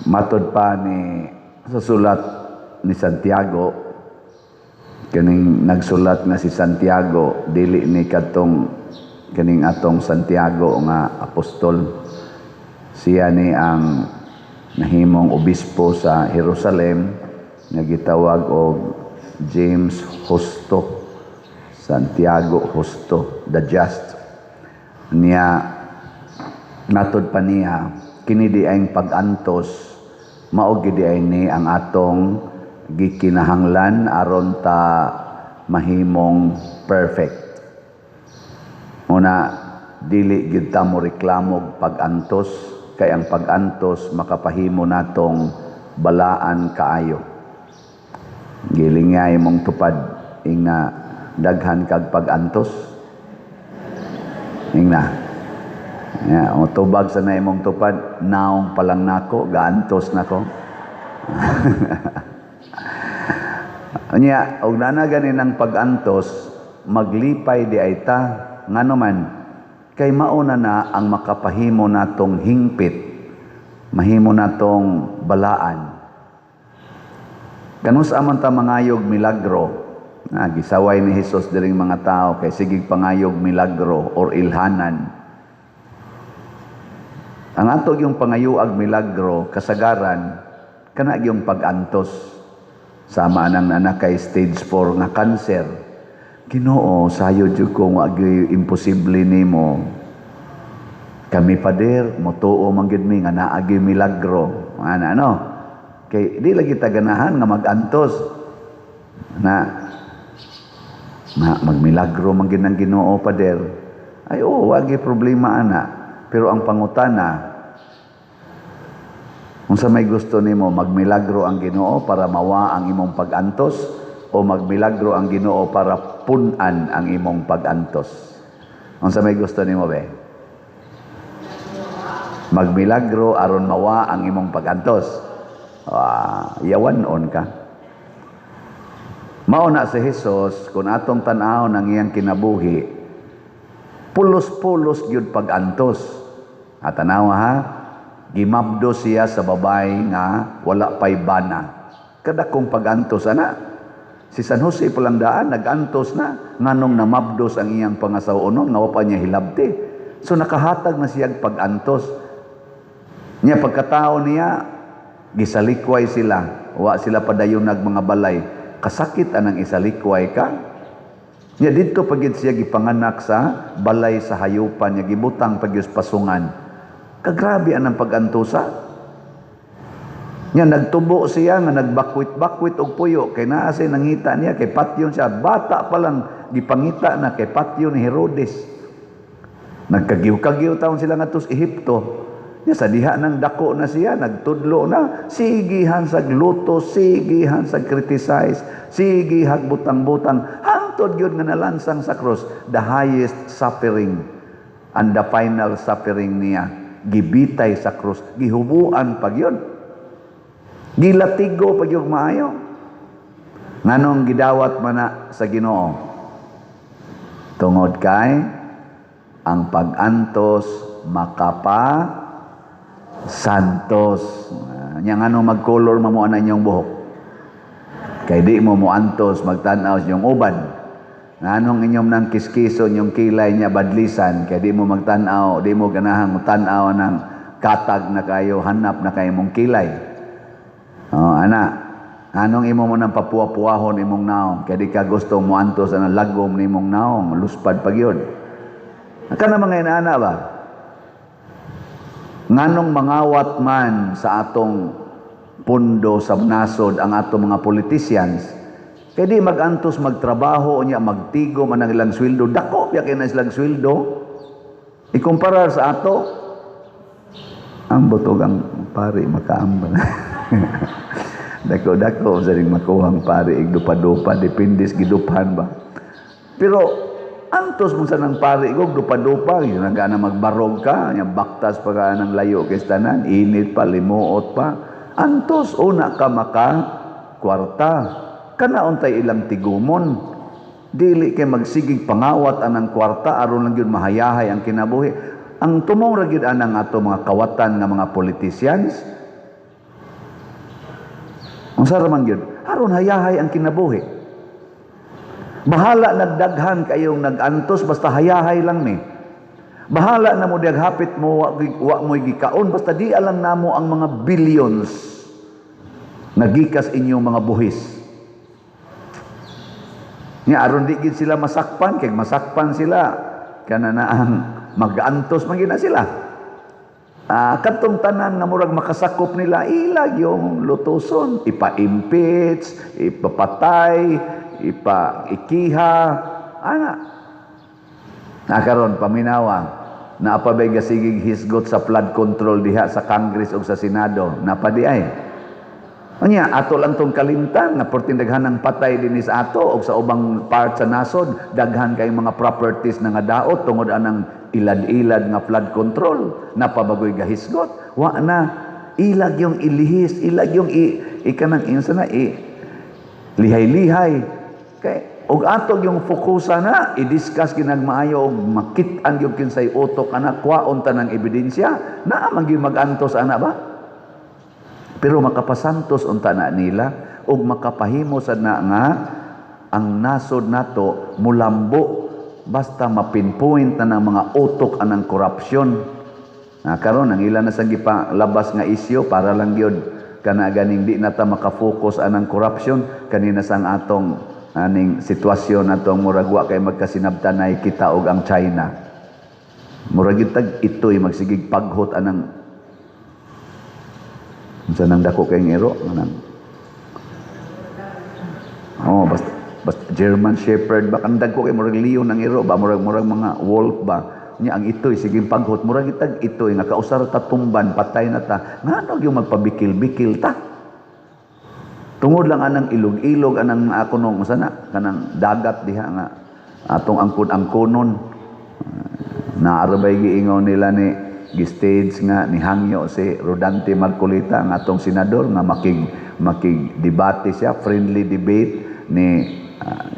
Matod pa ni sa sulat ni Santiago, kaning nagsulat nga si Santiago, dili ni katong kaning atong Santiago nga apostol. Siya ni ang nahimong obispo sa Jerusalem nga gitawag og James Justo, Santiago Justo, the Just. Niya natod pa niya kini di ay pag-antos mao gid ay ni ang atong gikinahanglan aron ta mahimong perfect. Muna dili gid ta mo reklamo pag-antos, kay ang pag-antos makapahimo natong balaan kaayo. Gilingay mong tupad inga daghan kag pag-antos. Ingna. Ya, o tubag sa na imong tupad, naong palang nako, gaantos nako. Anya, og nana ganin ang pag-antos, maglipay di ay ta, ngano man, kay mauna na ang makapahimo natong hingpit, mahimo natong balaan. Kanus aman ta mangayog milagro, gisaway ni Jesus diring mga tao, kay sigig pangayog milagro or ilhanan. Ang atog yung pangayuag milagro, kasagaran, kana yung pag-antos. Sama anang anak kay stage 4 nga cancer. Ginoo, sayo jud ko nga imposible nimo. Kami pader, motuo man gid mi nga naagi milagro. Ano? Kay di lagi ta ganahan nga mag-antos. Na magmilagro man gid ang Ginoo pader. Ay wagi problema ana. Pero ang pangutana, kung sa may gusto nimo magmilagro ang Ginoo para mawa ang imong pag-antos o magmilagro ang Ginoo para punan ang imong pag-antos. Kung sa may gusto nimo be? Magmilagro aron mawa ang imong pag-antos. Yawanon ka. Mauna si Jesus kung atong tan-aw ng iyang kinabuhi, pulos-pulos gyud pag-antos. At tanawa ha, gimabdo siya sa babay nga wala pay bana. Kada kong pag-antos ana. Si San Jose Pulandaan nag-antos na nganong namabdos ang iyang pangasawunon nga wa pa niya hilabti. So nakahatag na siya pag-antos. Niya pagkatao niya gisalikway sila. Wa sila padayon nag mga balay. Kasakit anang isalikway ka. Nya didto pagid siya gipanganak sa balay sa hayupan, nya gibutang pagyus pasungan. Kagrabe anang pag-antusa. Nya nagtubo siya nga nagbakwit-bakwit og puyo kay naa say nangita niya kay patyon siya, bata pa lang gipangita na kay patyon ni Herodes. Nagkagiw-kagiw taon sila ngadto sa Ehipto. Nya sa diha nang dako na siya, nagtudlo na, sigihan sa gluto, sigihan sa criticize, sigihag butang-butang, hangtod gyud nga nalansang sa cross, the highest suffering and the final suffering niya. Gibitay sa krus, gihubuan pag yun. Gilatigo pag yung maayo. Nganong gidawat man na sa Ginoo? Tungod kay ang pag-antos makapa santos. Nya ngano mag-color mo ana inyong buhok? Kay di mo antos magtan-aw sa inyong uban. Anong inyong nang kiskiso yung kilay niya badlisan, kaya di mo magtanaw, di mo ganahang tanaw ng katag na kayo, hanap na kayo mong kilay. Anong imo mo nang papuwa-puwahon imong naong, kaya di ka gusto mo antos ang lagom ni mong naong, luspad pag yun. Ka na mga inaana ba? Nganong mangawat man sa atong pundo sa nasod ang atong mga politicians, kaya di mag-antos, magtrabaho, niya magtigo, man ang ilang sweldo. Dako, yakin na silang sweldo. Ikumpara sa ato, ang butog ang pari, makaambal. Dako-dako, saring makuhang pari, igdupa-dupa, dependis, gidupan ba. Pero, antos mo sa nang pari, igdupa-dupa, yun nga na magbarog ka, niya baktas pa ka ng layo kistanan, init pa, limuot pa. Antos, una ka maka, kwarta. Kanaon tay ilang tigumon, dili kay magsigig pangawat anang kwarta aron lang gyud mahayahay ang kinabuhi. Ang tumong ra gyud anang ato mga kawatan nga mga politicians, Unsa ra man gyud? Aron hayahay ang kinabuhi. Bahala nagdaghan kayong nagantos basta hayahay lang ni. Bahala na mo hapit mo wa mo gikaon basta di alam namo ang mga billions nagikas inyong mga buhis. Nya aron di gid sila masakpan kay masakpan sila kana na ang mag-antos man gina sila. Katong tanan nga murag makasakop nila ilag yung lutuson, ipa-impeach, ipapatay, ipa-ikiha, ana. Karon paminawa, naapabay gasigig hisgot sa flood control diha sa Congress ug sa Senado, napadi ay. Unya ato lang tong kalimtan nga porting daghanang patay dinis ato ug sa ubang part sa nasod, daghan kay mga properties na nga daot tungod anang ilad-ilad nga flood control, napabagoy gahisgot. Wa na ilag yung ilihis, ilag yung ikanang insa na lihay-lihay. Kay og atog yung fokusa na i-discuss ginagmaayo og makit-an yung kinsay utok ana kwaon tanang ebidensya na magyud mag-antos ana ba? Pero makapasantos unta na nila ug makapahimo sad na nga ang nasod nato mulambo basta mapinpoint na ng mga utok anang korupsyon. Karon ang ilan na sa gipalabas nga isyu para lang gyud kana ganing di nata makafocus anang korupsyon kanina sang atong aning sitwasyon natong murag wa kay magkasinabtanay kita og ang China. Murag tag itoy magsigig paghot anang unsa nang dako kay iro nang basta German Shepherd ba kandag ko kay murag leon ang iro ba murag mga wolf ba nya ang itoy siging paghot murag itag itoy nga kausar ta tumban patay na ta ngano gyud magpabikil-bikil ta tungod lang anang ilog-ilog anang ako nung sana kanang dagat diha nga atong angkon-angkonon naarabay giingon nila ni gi-stage nga ni hangyo si Rodante Marcolita ang atong senador nga makig-debate siya friendly debate ni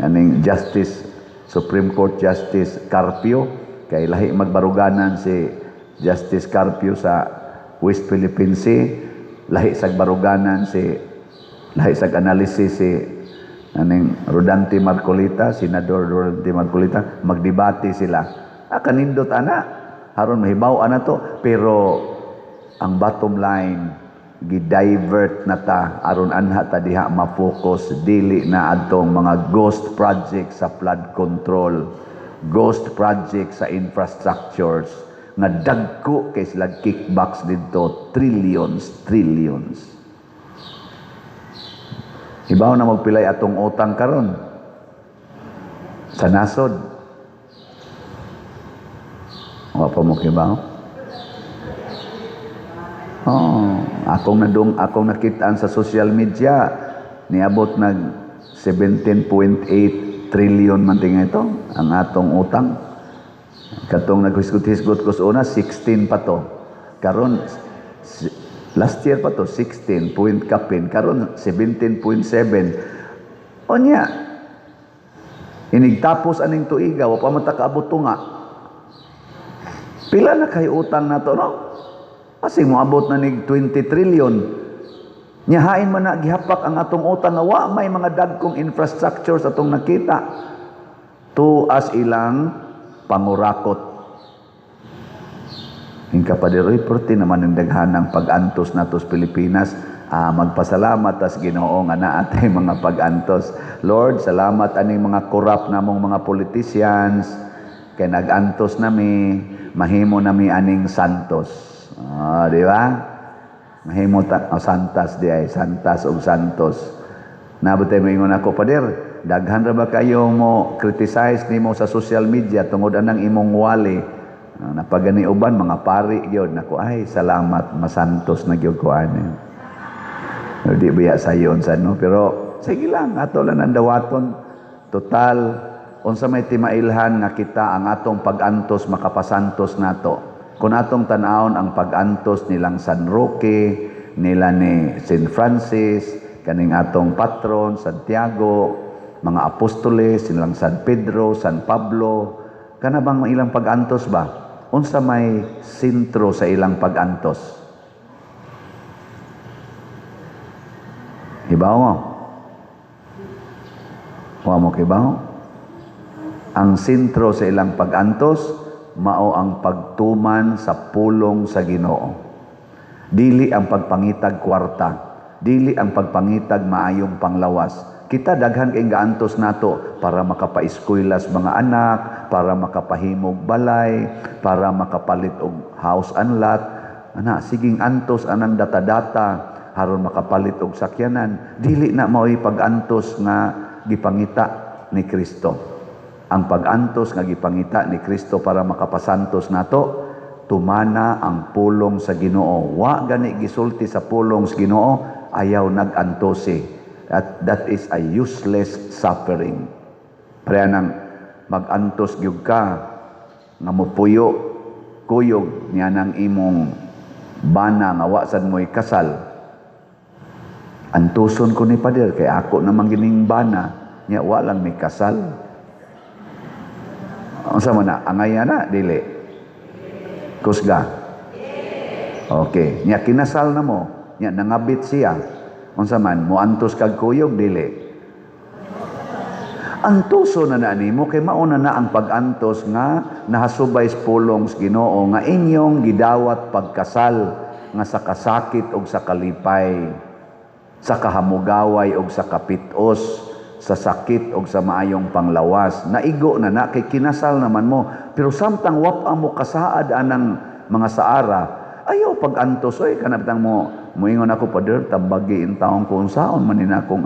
aning Justice Supreme Court Justice Carpio kay lahi magbaruganan si Justice Carpio sa West Philippine Sea lahi sag baruganan lahi sag analysis si aning Rodante Marcolita Senador Rodante Marcolita magdebate sila kanindot ana aron mahibaw ana to pero ang bottom line gi-divert na ta aron anha ta diha ma-focus dili na adtong mga ghost project sa flood control ghost project sa infrastructures nga dagko kay sila kickbacks didto trillions hibaw na magpilay atong utang karon sa nasod. Wa pa mo kibaw? Akong nakitaan sa social media niabot nag 17.8 trillion man tinga ito ang atong utang. Katong naghisgot-hisgot ko sa una 16 pa to. Karon last year pa to 16 point kapin karon 17.7. Onya inigtapos aning tuiga wa pa man ta kaabot nga. Pila na kay utang na to, no? Kasi moabot na nig 20 trillion. Nyahain man na gihapak ang atong utang nga wa may mga dagkong infrastructures atong nakita. To as ilang pangurakot. Hingka pa diroy perti naman ang daghanang pag-antos nato sa Pilipinas. Magpasalamat as Ginoo nga naatay mga pag-antos. Lord, salamat aning mga corrupt namong mga politicians kay nag-antos nami mahimo nami aning santos. Di ba? Mahimo santas di ay santas o santos. Nabutay mo ingon ako pader, daghan ra ba kayo mo criticize nimo sa social media tungod anang imong wali? Napagani uban mga pari gyud nako ay salamat masantos na gyud ko ani. Di biya sayon sa no pero sige lang ato lang ang dawaton total unsa may timailhan nga kita ang atong pag-antos makapasantos nato. Kung atong tan-awon ang pag-antos nilang San Roque, nila ni St. Francis, kaning atong patron Santiago, mga apostoles nilang San Pedro, San Pablo, kana bang ilang pag-antos ba? Unsa may sentro sa ilang pag-antos? Kibaw mo? Wa mo kibaw? Ang sentro sa ilang pag-antos, mao ang pagtuman sa pulong sa Ginoo. Dili ang pagpangitag kwarta, dili ang pagpangitag maayong panglawas. Kita daghan kay gaantos nato para makapaeskwela mga anak, para makapahimog balay, para makapalit og house and lot. Ana, siging antos anang data-data aron makapalit og sakyanan. Dili na mao'y pag-antos nga gipangita ni Kristo. Ang pag-antos nga gipangita ni Kristo para makapasantos nato, tumana ang pulong sa Ginoo. Wa gani gisulti sa pulong sa Ginoo, ayaw nag-antosi. That is a useless suffering. Pre nang mag-antos gyud ka nga mopuyo kuyog niya nang imong bana nga wa sad mo'y kasal. Antuson ko ni pader kay ako namang gining bana nya wa lang may kasal. Unsa man na angaya na dili? Kusga. Okay, nya kinasal na mo, nya nangabit siya. Unsa man moantos kag kuyog dili? Antuso na nimo kay mauna na ang pag-antos nga nahasubay sa pulong sa Ginoo nga inyong gidawat pagkasal nga sa kasakit og sa kalipay, sa kahamugaway og sa kapitos, sa sakit o sa maayong panglawas. Naigo na kay kinasal naman mo. Pero samtang wapa mo kasaad anang mga saara, ayaw pag-antos. Oy, kanabtang mo, muingon ako, pader, tabagi in taong kung saon manin akong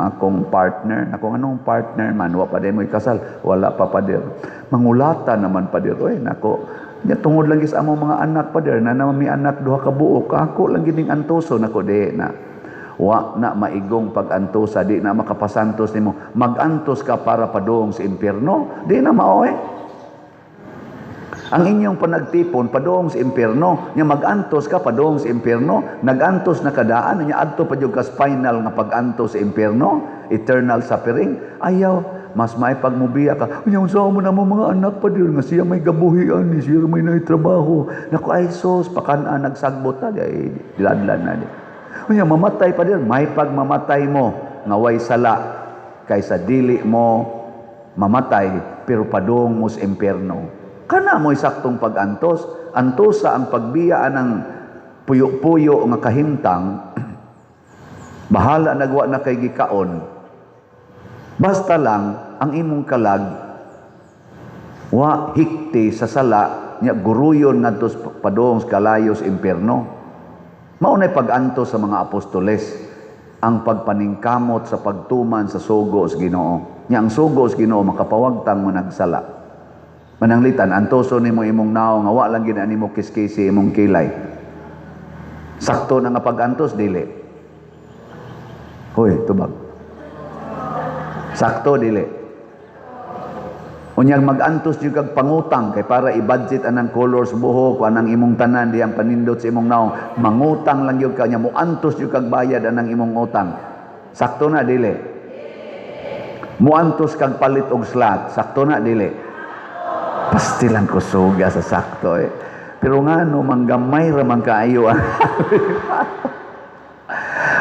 partner. Akong anong partner man, wapa din mo'y kasal. Wala pa, pader. Mangulata naman, pader. Oy, nako, nya tungod lang is among mga anak, pader, na naman may anak duha ka buok. Ako lang gining antoso, nako, di na. Wa na maigong pag-antosa, di na makapasantos nimo. Mag-antos ka para padung sa impyerno, di na mao eh. Ang inyong panagtipon padung sa impyerno, nya mag-antos ka padung sa impyerno, nag-antos na kadaan nya adto pa jud ka final nga pag-antos sa impyerno, eternal suffering. Ayaw, mas may pagmubiya ka. Unya unsa mo na mo mga anak pa dir nga siya may gabuhian ni siya may trabaho. Naku ay sos pakan nagsagbot ta ay diladlan na di. Unya mamatay pa din, may pagmamatay mo nga way sala kaysa dili mo mamatay pero padung mo sa impyerno. Kana mo saktong pag-antos, antosa ang pagbiyaan ng puyo-puyo nga kahimtang bahala nagwa na kay gikaon. Basta lang ang imong kalag wa hikti sa sala nya guruyon ngadto padung sa kalayos impyerno. Maunay pag-antos sa mga apostoles ang pagpaningkamot sa pagtuman sa sugo sa Ginoo. Nya ang sugo sa Ginoo makapawagtang mo nagsala. Mananglitan antoso nimo imong naong nga wa lang gid nimo kiskisi imong kilay. Sakto na nga pag-antos dili. Hoy, tubag. Sakto dili. Unyang mag-antos jud kag pangutang kay para i-budget anang colors buhok anang imong tanan diyang panindot sa imong naong, mangutang lang jud ka nya mo antos jud kag bayad anang imong utang. Sakto na dili. Muantos kag palit og slot, sakto na dili. Pastilan ko suga sa sakto eh. Pero ngano manggamay ra man kaayo.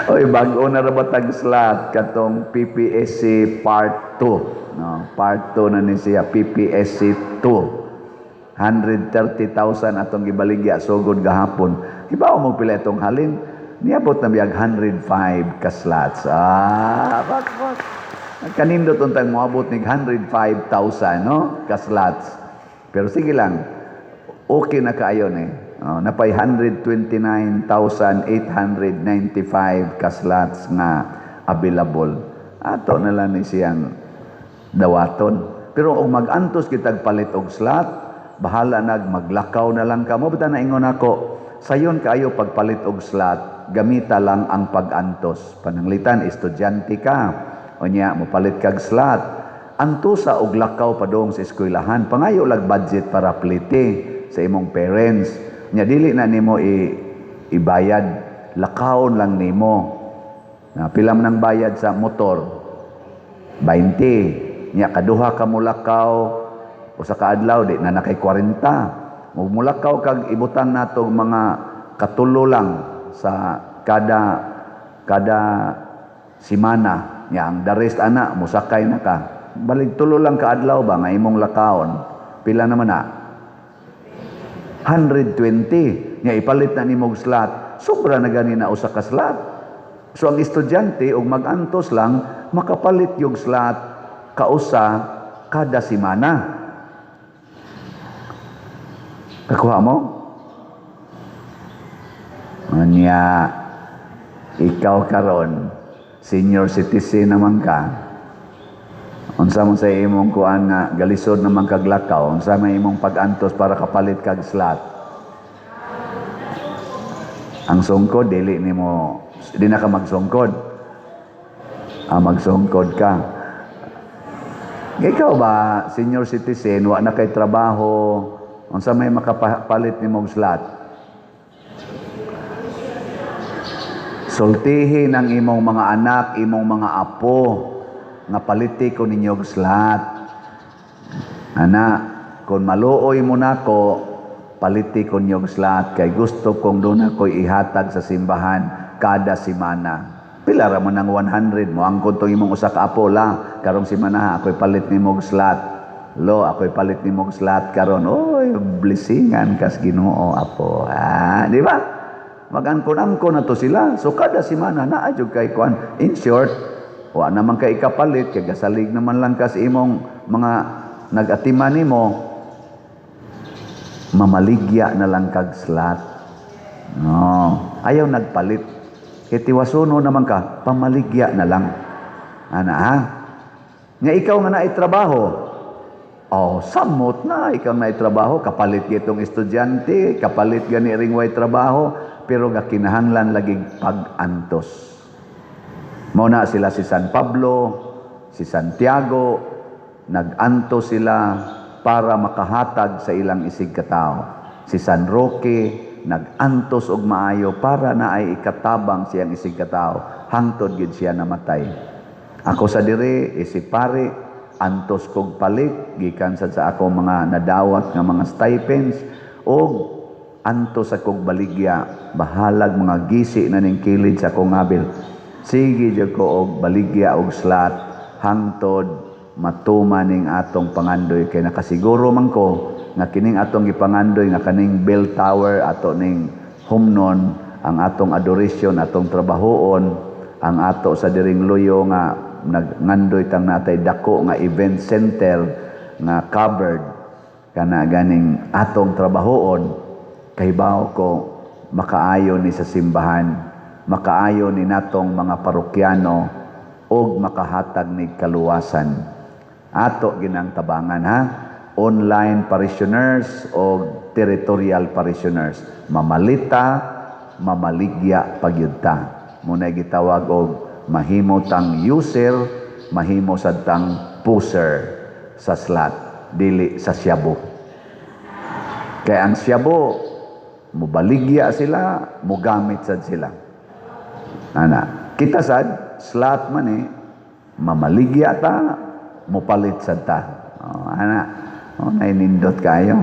Oy, bago na ra batag slot katong PPSC Part 2. No, Part 2 na ni siya, PPSC 2. 130,000 atong gibaligya sugod gahapon. Ibaw mo pila itong halin? Niabot na biyag 105 ka slots. Bak. Kanindot untang moabot nig 105,000 no ka slots. Pero sige lang. Okay na kaayo ni. Napay 129,895 ka slots nga available. Ato na lang ni siyang dawaton. Pero kung mag-antos kitag palit og slot, bahala maglakaw na lang ka. Mabita na ingon ako, sayon kayo pagpalit og slot, gamita lang ang pag-antos. Pananglitan, estudyante ka. O niya, mopalit kag slot. Antusa og lakaw padong sa eskwelahan. Pangayo lag budget para plite sa imong parents. Nya dili na nimo ibayad, lakawon lang nimo. Pila man ang bayad sa motor? 20. Nya kaduha ka mulakaw o sa kaadlaw di na nakay 40. Mulakaw kag ibutang natong mga katulo lang sa kada simana nya ang the rest ana musakay na ka balik tulo lang ka adlaw ba nga imong lakaon pila naman na 120 nya ipalit na nimog slot sobra na gani na usa ka slot so ang estudyante og magantos lang makapalit yung slot kausa kada semana kakuha mo anya ikaw karon senior citizen naman ka unsa mo sa imong kuan nga galisod naman kag lakaw unsa may imong pag-antos para kapalit kag slot ang sungkod dili nimo di na ka magsungkod magsungkod ka ikaw ba senior citizen wa na kay trabaho unsa may makapalit nimong slot sultihin ang imong mga anak, imong mga apo, nga paliti ko ninyong slot. Ana, kung maluoy mo nako, paliti ko ninyong slot, kay gusto kong doon ako'y ihatag sa simbahan kada simana. Pila ra mo ng 100 mo, ang kuntong imong usa ka apo la, karong simana ako'y palit nimong slot. Lo, ako'y palit nimong slot karon. Oy, blessingan kas Ginoo apo. Di ba? Mag-angkon-angkon na to sila. So, kada simana na adyog kay kuan. In short, wa naman kay ikapalit, kay gasalig naman lang kas imong mga nag-atiman nimo, mamaligya na lang kag slot. No, ayaw nagpalit. Kay tiwasuno naman ka, pamaligya na lang. Ana ha? Nga ikaw nga naitrabaho, samot na ikaw naitrabaho, kapalit gitong estudyante, kapalit gani ring way trabaho, pero gakinahanglan laging pag-antos. Muna sila si San Pablo, si Santiago, nag-antos sila para makahatag sa ilang isig katao. Si San Roque, nag-antos og maayo para na ay ikatabang siyang isig katao. Hangtod gid siya namatay. Ako sa diri, si pare, antos kog palit, gikan sa ako mga nadawat nga mga stipends, o anto sa kong baligya, bahalag mga gisi na ning kilid sa kong abil. Sige jud ko og baligya og slot hangtod matuma ning atong pangandoy kay nakasiguro man ko nga kining atong gipangandoy nga kaning bell tower ato ning humnon ang atong adoration atong trabahoon ang ato sa diring luyo nga nagngandoy tang natay dako nga event center nga covered kana ganing atong trabahoon. Kahibaw ko, makaayo ni sa simbahan, makaayo ni natong mga parokyano, o makahatag ni kaluwasan. Ato ginang tabangan ha, online parishioners o territorial parishioners. Mamalita, mamaligya pagyudta. Muna gitawag og mahimo tang user, mahimo sad tang pusher sa slot, dili sa syabo. Kaya ang syabo, mubaligya sila, mugamit sad sila. Ana, kita sad, slot man mamaligya ta, mupalit sad ta. Ana, nainindot kayo.